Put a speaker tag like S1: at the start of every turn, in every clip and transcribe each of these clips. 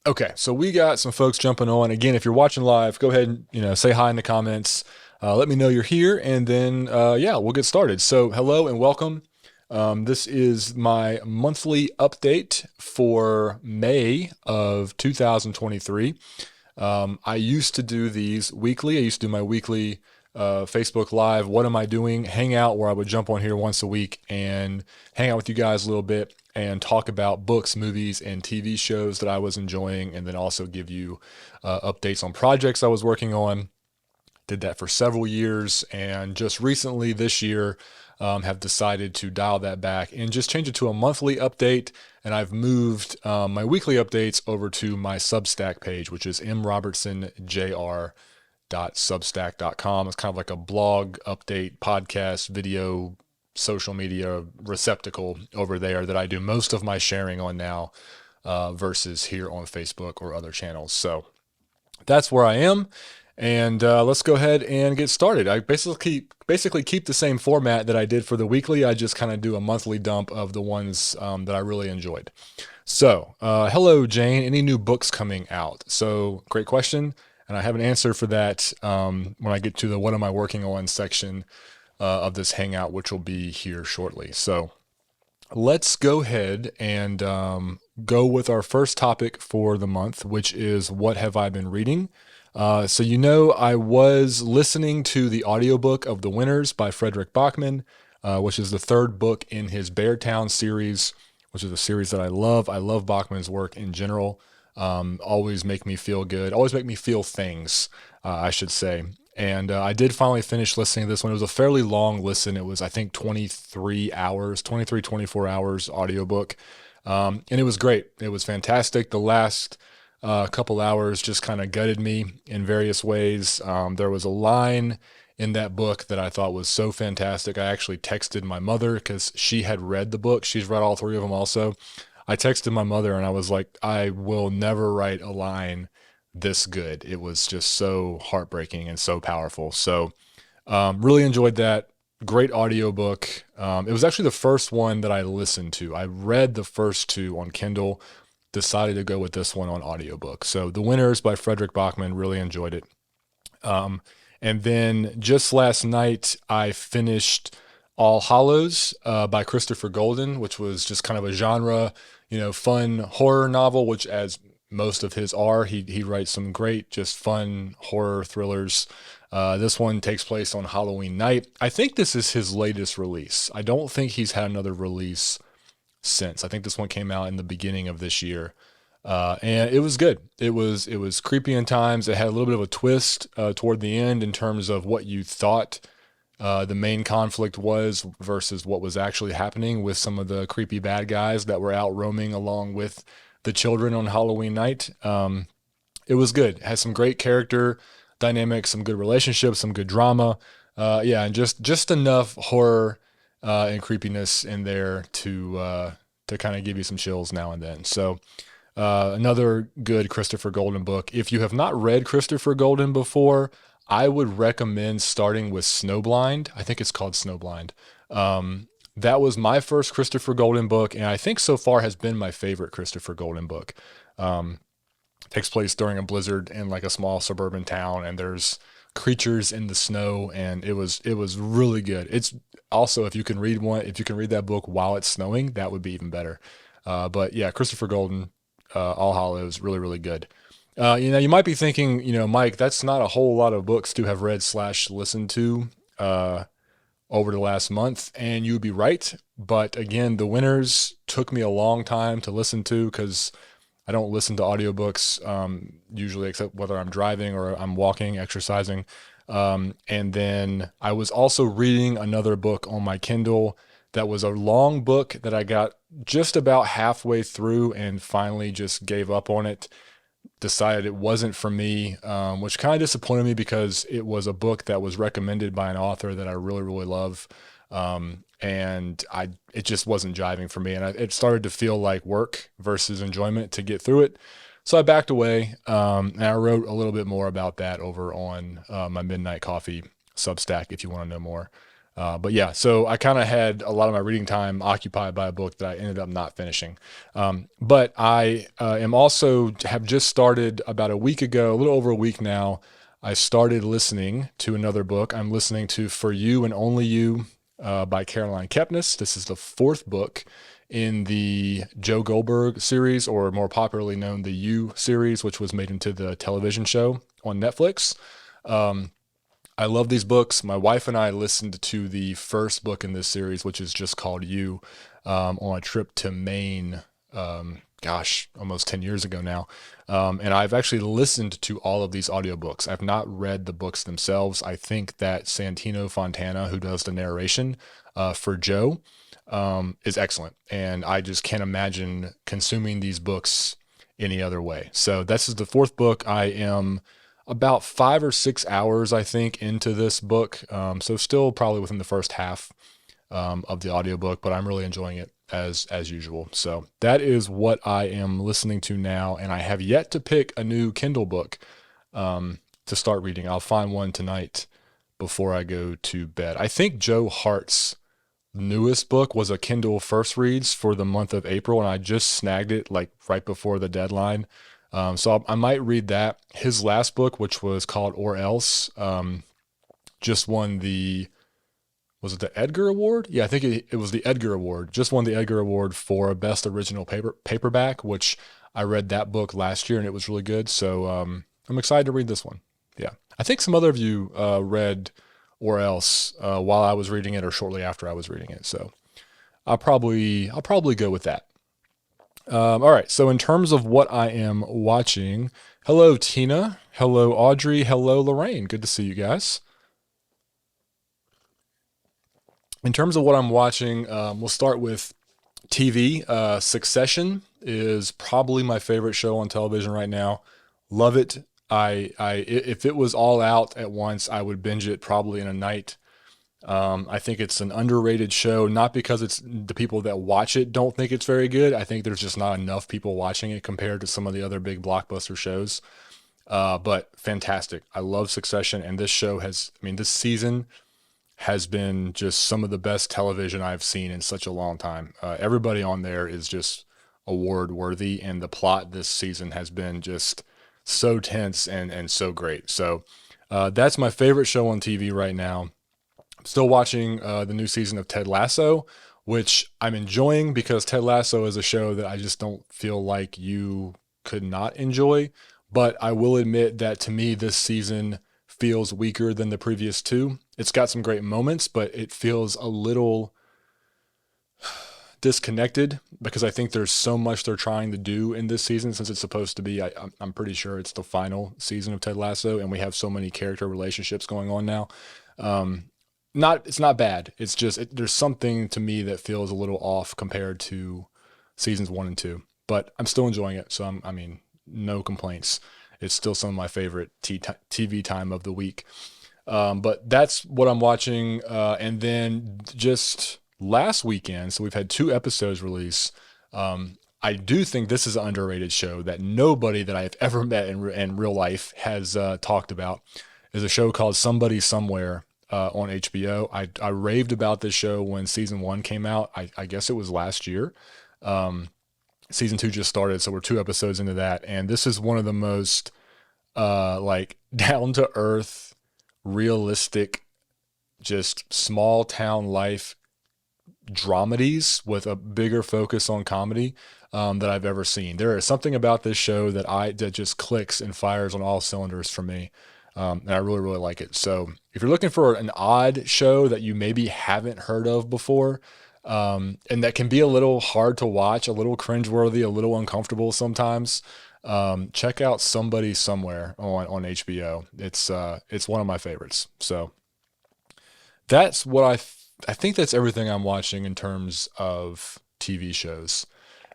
S1: Okay, so we got some folks jumping on. Again, if you're watching live, go ahead and say hi in the comments. Let me know you're here, and then yeah, we'll get started. So hello and welcome. This is my monthly update for May of 2023. I used to do these weekly. I used to do my weekly Facebook Live. What am I doing? Hangout where I would jump on here once a week and hang out with you guys a little bit and talk about books, movies, and TV shows that I was enjoying, and then also give you updates on projects I was working on. Did that for several years, and just recently this year have decided to dial that back and just change it to a monthly update. And I've moved my weekly updates over to my Substack page, which is mrobertsonjr.substack.com. It's kind of like a blog update, podcast, video, social media receptacle over there that I do most of my sharing on now versus here on Facebook or other channels. So that's where I am. And let's go ahead and get started. I basically keep the same format that I did for the weekly. I just kind of do a monthly dump of the ones that I really enjoyed. So, hello, Jane. Any new books coming out? So, great question. And I have an answer for that when I get to the what am I working on section of this hangout, which will be here shortly. So, let's go ahead and go with our first topic for the month, which is what have I been reading? I was listening to the audiobook of The Winners by Frederick Bachman, which is the third book in his Beartown series, which is a series that I love. I love Bachman's work in general. Always make me feel good, always make me feel things, I should say. And I did finally finish listening to this one. It was a fairly long listen. It was, I think, 23 hours, 23, 24 hours audiobook. And it was great. It was fantastic. The last couple hours just kind of gutted me in various ways. There was a line in that book that I thought was so fantastic. I actually texted my mother because she had read the book. She's read all three of them also. I texted my mother and I was like, I will never write a line this good. It was just so heartbreaking and so powerful. So really enjoyed that. Great audiobook. It was actually the first one that I listened to. I read the first two on Kindle, decided to go with this one on audiobook. So The Winners by Frederick Bachman, really enjoyed it. And then just last night, I finished All Hallows by Christopher Golden, which was just kind of a genre, fun horror novel, which as most of his are, he writes some great, just fun horror thrillers. This one takes place on Halloween night. I think this is his latest release. I don't think he's had another release since. I think this one came out in the beginning of this year. And it was good. It was creepy in times. It had a little bit of a twist toward the end in terms of what you thought the main conflict was versus what was actually happening with some of the creepy bad guys that were out roaming along with the children on Halloween night. It was good. It had some great character dynamics, some good relationships, some good drama. Yeah, and just enough horror and creepiness in there to kind of give you some chills now and then. So another good Christopher Golden book. If you have not read Christopher Golden before, I would recommend starting with Snowblind. I think it's called Snowblind. That was my first Christopher Golden book, and I think so far has been my favorite Christopher Golden book. Takes place during a blizzard in like a small suburban town, and there's creatures in the snow, and it was really good. It's also, if you can read that book while it's snowing, that would be even better. But yeah, Christopher Golden, All Hallows, really, really good. You might be thinking, Mike, that's not a whole lot of books to have read slash listened to over the last month, and you'd be right. But again, The Winners took me a long time to listen to because I don't listen to audiobooks usually, except whether I'm driving or I'm walking, exercising. And then I was also reading another book on my Kindle that was a long book that I got just about halfway through and finally just gave up on it. Decided it wasn't for me, which kind of disappointed me because it was a book that was recommended by an author that I really, really love. And it just wasn't jiving for me. And it started to feel like work versus enjoyment to get through it. So I backed away, and I wrote a little bit more about that over on my Midnight Coffee Substack if you want to know more. But yeah, so I kind of had a lot of my reading time occupied by a book that I ended up not finishing. But I am also have just started about a week ago, a little over a week now. I started listening to another book. I'm listening to For You and Only You by Caroline Kepnes. This is the fourth book in the Joe Goldberg series, or more popularly known, the You series, which was made into the television show on Netflix. Um, I love these books. My wife and I listened to the first book in this series, which is just called You, on a trip to Maine. Almost 10 years ago now. And I've actually listened to all of these audiobooks. I've not read the books themselves. I think that Santino Fontana, who does the narration for Joe, is excellent. And I just can't imagine consuming these books any other way. So this is the fourth book. I am about 5 or 6 hours, I think, into this book. So still probably within the first half of the audiobook, but I'm really enjoying it as usual. So that is what I am listening to now, and I have yet to pick a new Kindle book to start reading. I'll find one tonight before I go to bed. I think Joe Hart's newest book was a Kindle first reads for the month of April, and I just snagged it like right before the deadline. So I might read that. His last book, which was called Or Else, just won the, was it the Edgar Award? Yeah, I think it was the Edgar Award. Just won the Edgar Award for Best Original Paperback, which I read that book last year and it was really good. So I'm excited to read this one. Yeah, I think some other of you read Or Else while I was reading it or shortly after I was reading it. So I'll probably go with that. All right. So in terms of what I am watching, hello Tina, hello Audrey, hello Lorraine. Good to see you guys. In terms of what I'm watching, we'll start with TV. Succession is probably my favorite show on television right now. Love it. If it was all out at once, I would binge it probably in a night. I think it's an underrated show, not because it's the people that watch it don't think it's very good. I think there's just not enough people watching it compared to some of the other big blockbuster shows. But fantastic. I love Succession, and this show has, I mean, this season has been just some of the best television I've seen in such a long time. Everybody on there is just award worthy, and the plot this season has been just so tense and so great. So that's my favorite show on TV right now. I'm still watching the new season of Ted Lasso, which I'm enjoying because Ted Lasso is a show that I just don't feel like you could not enjoy. But I will admit that to me, this season feels weaker than the previous two. It's got some great moments, but it feels a little disconnected because I think there's so much they're trying to do in this season since it's supposed to be, I'm pretty sure it's the final season of Ted Lasso, and we have so many character relationships going on now. Um, it's not bad. It's just there's something to me that feels a little off compared to seasons 1 and 2, but I'm still enjoying it. So I mean, no complaints. It's still some of my favorite TV time of the week. But that's what I'm watching. And then just last weekend, so we've had 2 episodes release. I do think this is an underrated show that nobody that I've ever met in real life has talked about. Is a show called Somebody Somewhere on HBO. I raved about this show when season 1 came out. I guess it was last year. Season 2 just started, so we're 2 episodes into that, and this is one of the most like down to earth, realistic, just small town life dramedies with a bigger focus on comedy that I've ever seen. There is something about this show that just clicks and fires on all cylinders for me. And I really, really like it. So if you're looking for an odd show that you maybe haven't heard of before, and that can be a little hard to watch, a little cringeworthy, a little uncomfortable sometimes, check out Somebody Somewhere on HBO. It's one of my favorites. So that's what I think that's everything I'm watching in terms of TV shows.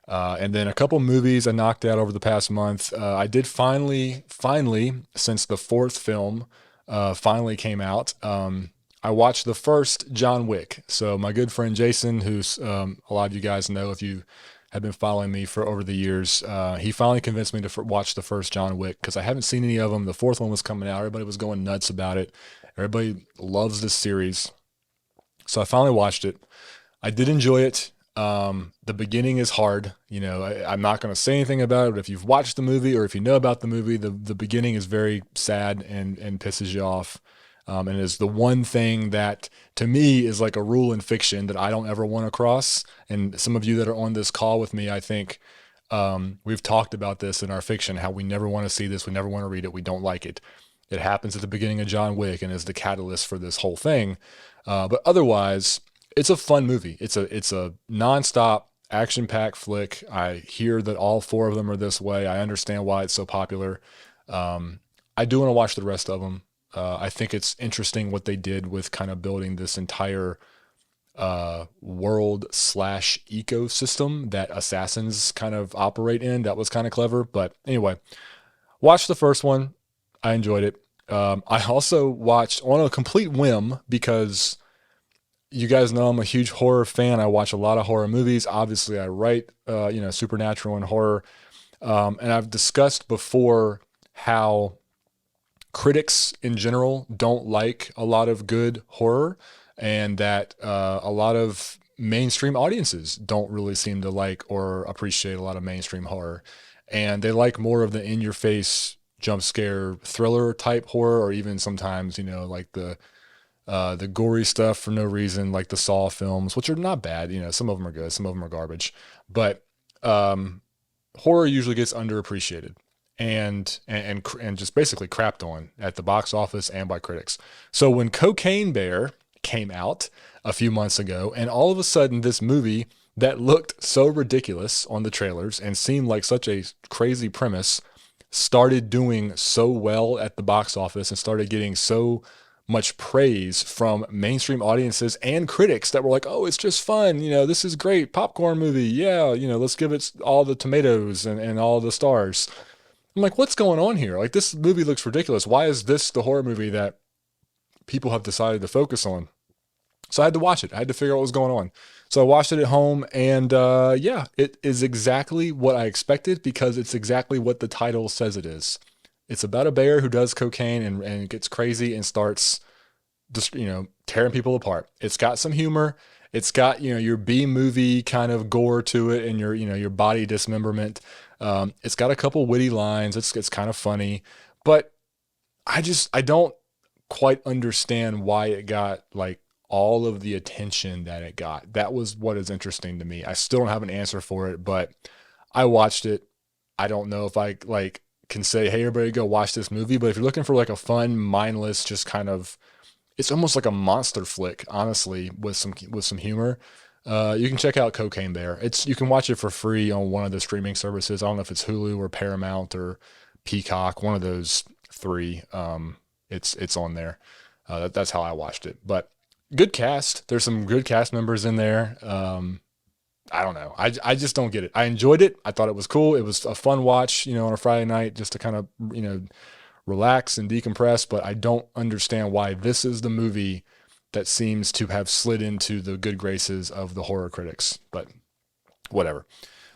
S1: And then a couple movies I knocked out over the past month. I did finally, since the fourth film finally came out, I watched the first John Wick. So my good friend Jason, who's a lot of you guys know if you have been following me for over the years, he finally convinced me to watch the first John Wick because I haven't seen any of them. The fourth one was coming out. Everybody was going nuts about it. Everybody loves this series. So I finally watched it. I did enjoy it. The beginning is hard. I'm not going to say anything about it, but if you've watched the movie or if you know about the movie, the beginning is very sad and pisses you off. And is the one thing that to me is like a rule in fiction that I don't ever want to cross. And some of you that are on this call with me, I think we've talked about this in our fiction, how we never want to see this. We never want to read it. We don't like it. It happens at the beginning of John Wick and is the catalyst for this whole thing. But otherwise, it's a fun movie. It's a nonstop action-packed flick. I hear that all four of them are this way. I understand why it's so popular. I do want to watch the rest of them. I think it's interesting what they did with kind of building this entire world / ecosystem that assassins kind of operate in. That was kind of clever. But anyway, watch the first one. I enjoyed it. I also watched on a complete whim because you guys know I'm a huge horror fan. I watch a lot of horror movies. Obviously, I write, supernatural and horror. And I've discussed before how critics in general don't like a lot of good horror, and that a lot of mainstream audiences don't really seem to like or appreciate a lot of mainstream horror. And they like more of the in-your-face jump scare thriller type horror, or even sometimes, like the gory stuff for no reason, like the Saw films, which are not bad. Some of them are good, some of them are garbage, but horror usually gets underappreciated and just basically crapped on at the box office and by critics. So when Cocaine Bear came out a few months ago, and all of a sudden this movie that looked so ridiculous on the trailers and seemed like such a crazy premise started doing so well at the box office and started getting so much praise from mainstream audiences and critics that were like, oh, it's just fun. This is great. Popcorn movie. Yeah. Let's give it all the tomatoes and all the stars. I'm like, what's going on here? Like, this movie looks ridiculous. Why is this the horror movie that people have decided to focus on? So I had to watch it. I had to figure out what was going on. So I watched it at home, and it is exactly what I expected because it's exactly what the title says it is. It's about a bear who does cocaine and gets crazy and starts just, tearing people apart. It's got some humor. It's got, your B movie kind of gore to it and your body dismemberment. It's got a couple witty lines. It's kind of funny, but I don't quite understand why it got like all of the attention that it got. That was what is interesting to me. I still don't have an answer for it, but I watched it. I don't know if I can say, hey, everybody go watch this movie. But if you're looking for like a fun, mindless, just kind of, it's almost like a monster flick, honestly, with some humor. You can check out Cocaine Bear. You can watch it for free on one of the streaming services. I don't know if it's Hulu or Paramount or Peacock, one of those three. It's on there. That's how I watched it. But good cast. There's some good cast members in there. I don't know. I just don't get it. I enjoyed it. I thought it was cool. It was a fun watch, on a Friday night just to kind of, relax and decompress. But I don't understand why this is the movie that seems to have slid into the good graces of the horror critics. But whatever.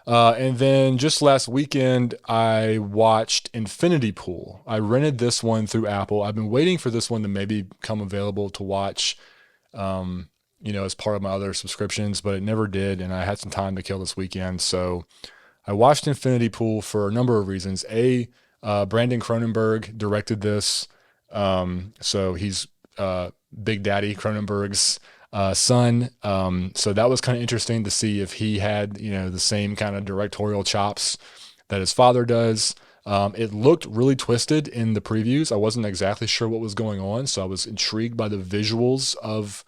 S1: And then just last weekend, I watched Infinity Pool. I rented this one through Apple. I've been waiting for this one to maybe come available to watch, as part of my other subscriptions, but it never did. And I had some time to kill this weekend. So I watched Infinity Pool for a number of reasons. Brandon Cronenberg directed this. So he's Big Daddy Cronenberg's son. So that was kind of interesting to see if he had, the same kind of directorial chops that his father does. It looked really twisted in the previews. I wasn't exactly sure what was going on, so I was intrigued by the visuals of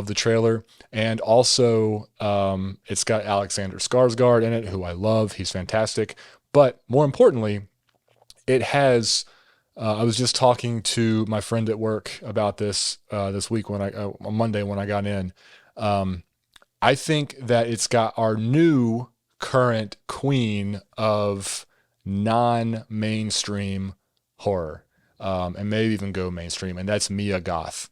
S1: the trailer. And also, it's got Alexander Skarsgård in it, who I love. He's fantastic. But more importantly, it has, I was just talking to my friend at work about this week on Monday when I got in. I think that it's got our new current queen of non-mainstream horror, and maybe even go mainstream, and that's Mia Goth.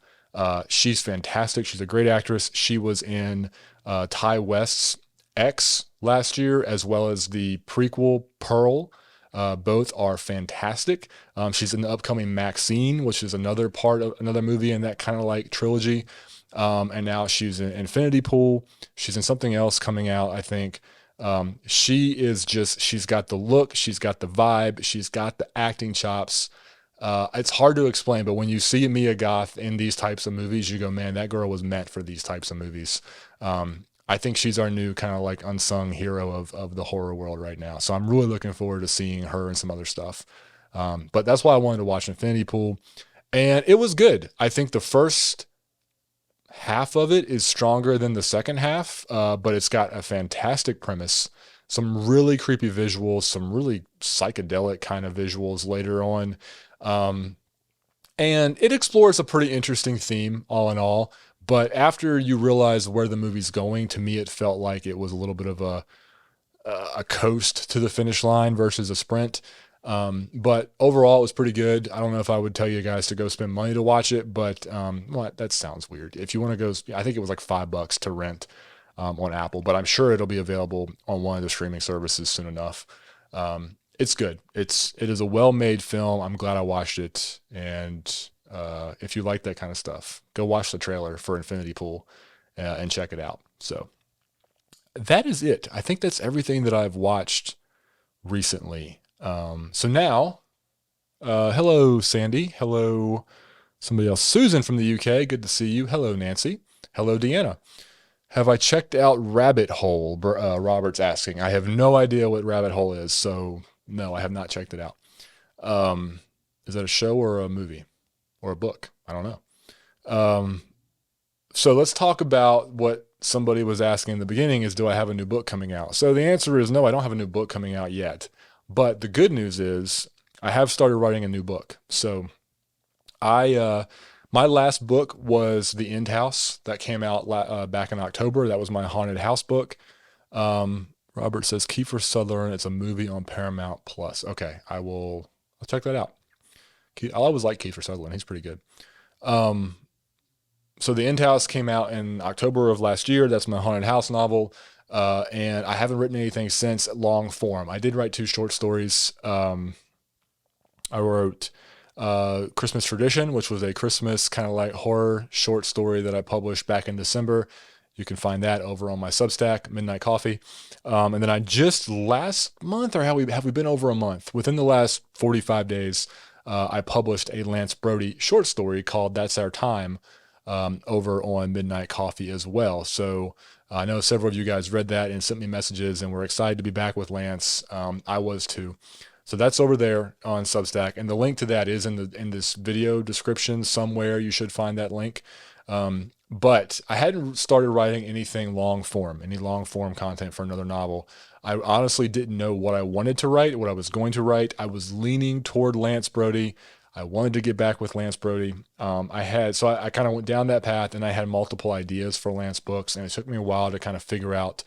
S1: She's fantastic. She's a great actress. She was in Ty West's X last year, as well as the prequel Pearl. Both are fantastic. She's in the upcoming Maxine, which is another part of another movie in that kind of like trilogy. And now she's in Infinity Pool. She's in something else coming out, I think. She's got the look, she's got the vibe, she's got the acting chops. It's hard to explain, but when you see Mia Goth in these types of movies, you go, man, that girl was meant for these types of movies. I think she's our new kind of like unsung hero of the horror world right now. So I'm really looking forward to seeing her and some other stuff. But that's why I wanted to watch Infinity Pool. And it was good. I think the first half of it is stronger than the second half, but it's got a fantastic premise, some really creepy visuals, some really psychedelic kind of visuals later on. Um, and it explores a pretty interesting theme, all in all. But after you realize where the movie's going, to me, it felt like it was a little bit of a coast to the finish line versus a sprint. But overall, it was pretty good. I don't know if I would tell you guys to go spend money to watch it, but well, that sounds weird. If you want to go, I think it was like $5 to rent on Apple, but I'm sure it'll be available on one of the streaming services soon enough. It's good. It is a well-made film. I'm glad I watched it. And if you like that kind of stuff, go watch the trailer for Infinity Pool and check it out. So that is it. I think that's everything that I've watched recently. So now, hello, Sandy. Hello, somebody else. Susan from the UK. Good to see you. Hello, Nancy. Hello, Deanna. Have I checked out Rabbit Hole? Robert's asking. I have no idea what Rabbit Hole is, so no, I have not checked it out. Is that a show or a movie or a book? I don't know. So let's talk about what somebody was asking in the beginning is, do I have a new book coming out? So the answer is no, I don't have a new book coming out yet. But the good news is I have started writing a new book. So my last book was The End House that came out back in October. That was my haunted house book. Robert says Kiefer Sutherland. It's a movie on Paramount Plus. Okay, I'll check that out. I always like Kiefer Sutherland. He's pretty good. So The End House came out in October of last year. That's my haunted house novel. And I haven't written anything since long form. I did write 2 short stories. I wrote Christmas Tradition, which was a Christmas kind of like horror short story that I published back in December. You can find that over on my Substack, Midnight Coffee. And then I just last month, or have we been over a month? Within the last 45 days, I published a Lance Brody short story called That's Our Time over on Midnight Coffee as well. So I know several of you guys read that and sent me messages and were excited to be back with Lance. I was too. So that's over there on Substack. And the link to that is in this video description somewhere. You should find that link. But I hadn't started writing any long form content for another novel. I honestly didn't know what I wanted to write, what I was going to write. I was leaning toward Lance Brody. I wanted to get back with Lance Brody. I kind of went down that path, and I had multiple ideas for Lance books, and it took me a while to kind of figure out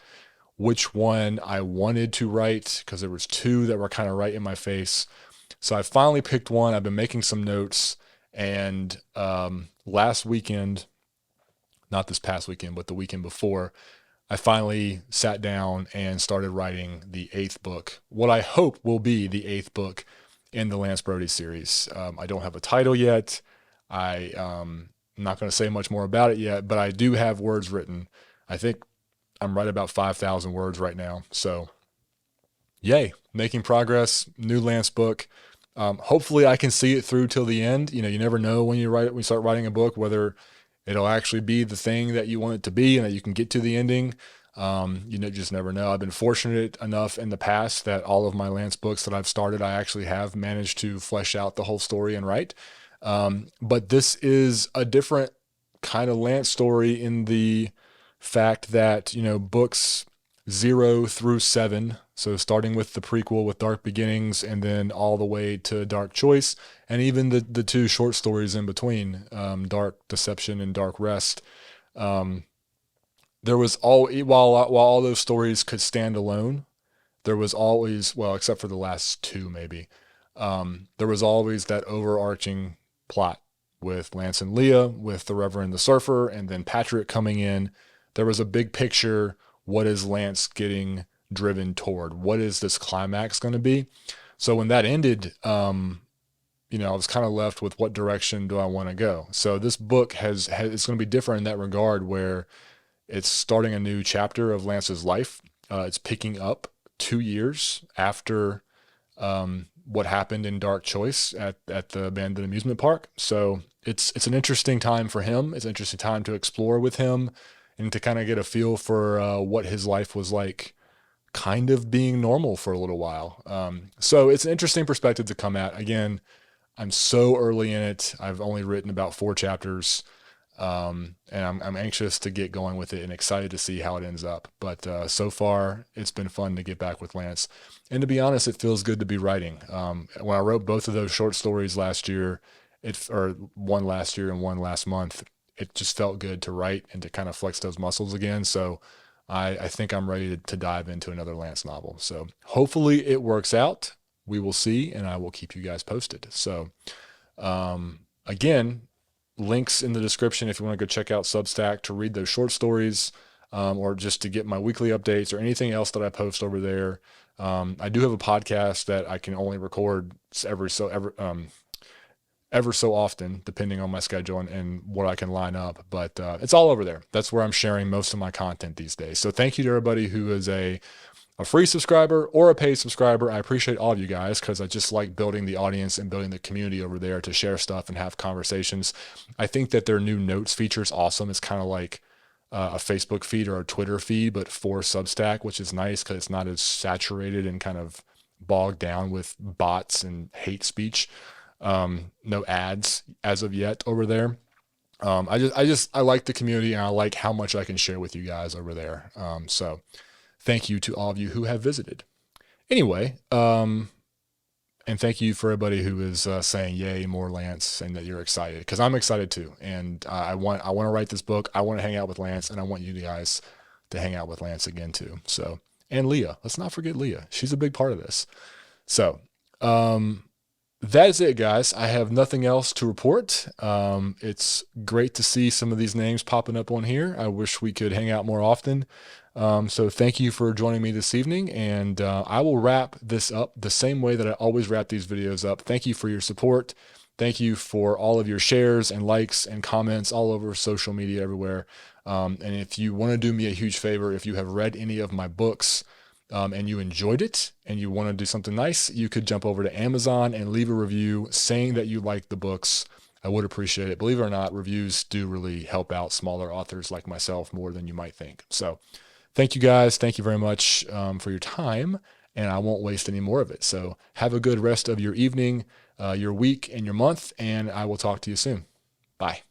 S1: which one I wanted to write, because there was 2 that were kind of right in my face. So I finally picked one. I've been making some notes, and last weekend, not this past weekend, but the weekend before, I finally sat down and started writing the 8th book, what I hope will be the 8th book in the Lance Brody series. I don't have a title yet. I'm not going to say much more about it yet, but I do have words written. I think I'm right about 5,000 words right now. So yay, making progress, new Lance book. Hopefully I can see it through till the end. You never know when when you start writing a book, whether it'll actually be the thing that you want it to be and that you can get to the ending. Just never know. I've been fortunate enough in the past that all of my Lance books that I've started, I actually have managed to flesh out the whole story and write. But this is a different kind of Lance story in the fact that, books 0 through 7, so starting with the prequel with Dark Beginnings and then all the way to Dark Choice, and even the 2 short stories in between, Dark Deception and Dark Rest. There was while all those stories could stand alone, there was always, well, except for the last 2 maybe, there was always that overarching plot with Lance and Leah, with the Reverend the Surfer, and then Patrick coming in. There was a big picture. What is Lance getting driven toward? What is this climax going to be? So when that ended, I was kind of left with what direction do I want to go? So this book it's going to be different in that regard, where it's starting a new chapter of Lance's life. It's picking up 2 years after what happened in Dark Choice at the abandoned amusement park. So it's an interesting time for him. It's an interesting time to explore with him and to kind of get a feel for what his life was like, kind of being normal for a little while. So it's an interesting perspective to come at. Again, I'm so early in it. I've only written about 4 chapters. And I'm anxious to get going with it and excited to see how it ends up. But so far, it's been fun to get back with Lance. And to be honest, it feels good to be writing. When I wrote both of those short stories last year, or one last year and one last month, it just felt good to write and to kind of flex those muscles again. So I think I'm ready to dive into another Lance novel. So hopefully it works out. We will see, and I will keep you guys posted. So again, links in the description if you want to go check out Substack to read those short stories, or just to get my weekly updates or anything else that I post over there. I do have a podcast that I can only record ever so often, depending on my schedule and what I can line up. But it's all over there. That's where I'm sharing most of my content these days. So thank you to everybody who is a free subscriber or a paid subscriber. I appreciate all of you guys, because I just like building the audience and building the community over there to share stuff and have conversations. I think that their new notes feature is awesome. It's kind of like a Facebook feed or a Twitter feed, but for Substack, which is nice because it's not as saturated and kind of bogged down with bots and hate speech. No ads as of yet over there. I like the community, and I like how much I can share with you guys over there. So thank you to all of you who have visited. Anyway, and thank you for everybody who is saying yay, more Lance, and that you're excited, because I'm excited too. And I want to write this book. I want to hang out with Lance, and I want you guys to hang out with Lance again too. So, and Leah, let's not forget Leah. She's a big part of this. So, that is it, guys. I have nothing else to report. It's great to see some of these names popping up on here. I wish we could hang out more often. So thank you for joining me this evening, and I will wrap this up the same way that I always wrap these videos up. Thank you for your support. Thank you for all of your shares and likes and comments all over social media everywhere. And if you want to do me a huge favor, if you have read any of my books, and you enjoyed it and you want to do something nice, you could jump over to Amazon and leave a review saying that you like the books. I would appreciate it. Believe it or not, reviews do really help out smaller authors like myself more than you might think. So thank you guys. Thank you very much for your time, and I won't waste any more of it. So have a good rest of your evening, your week, and your month, and I will talk to you soon. Bye.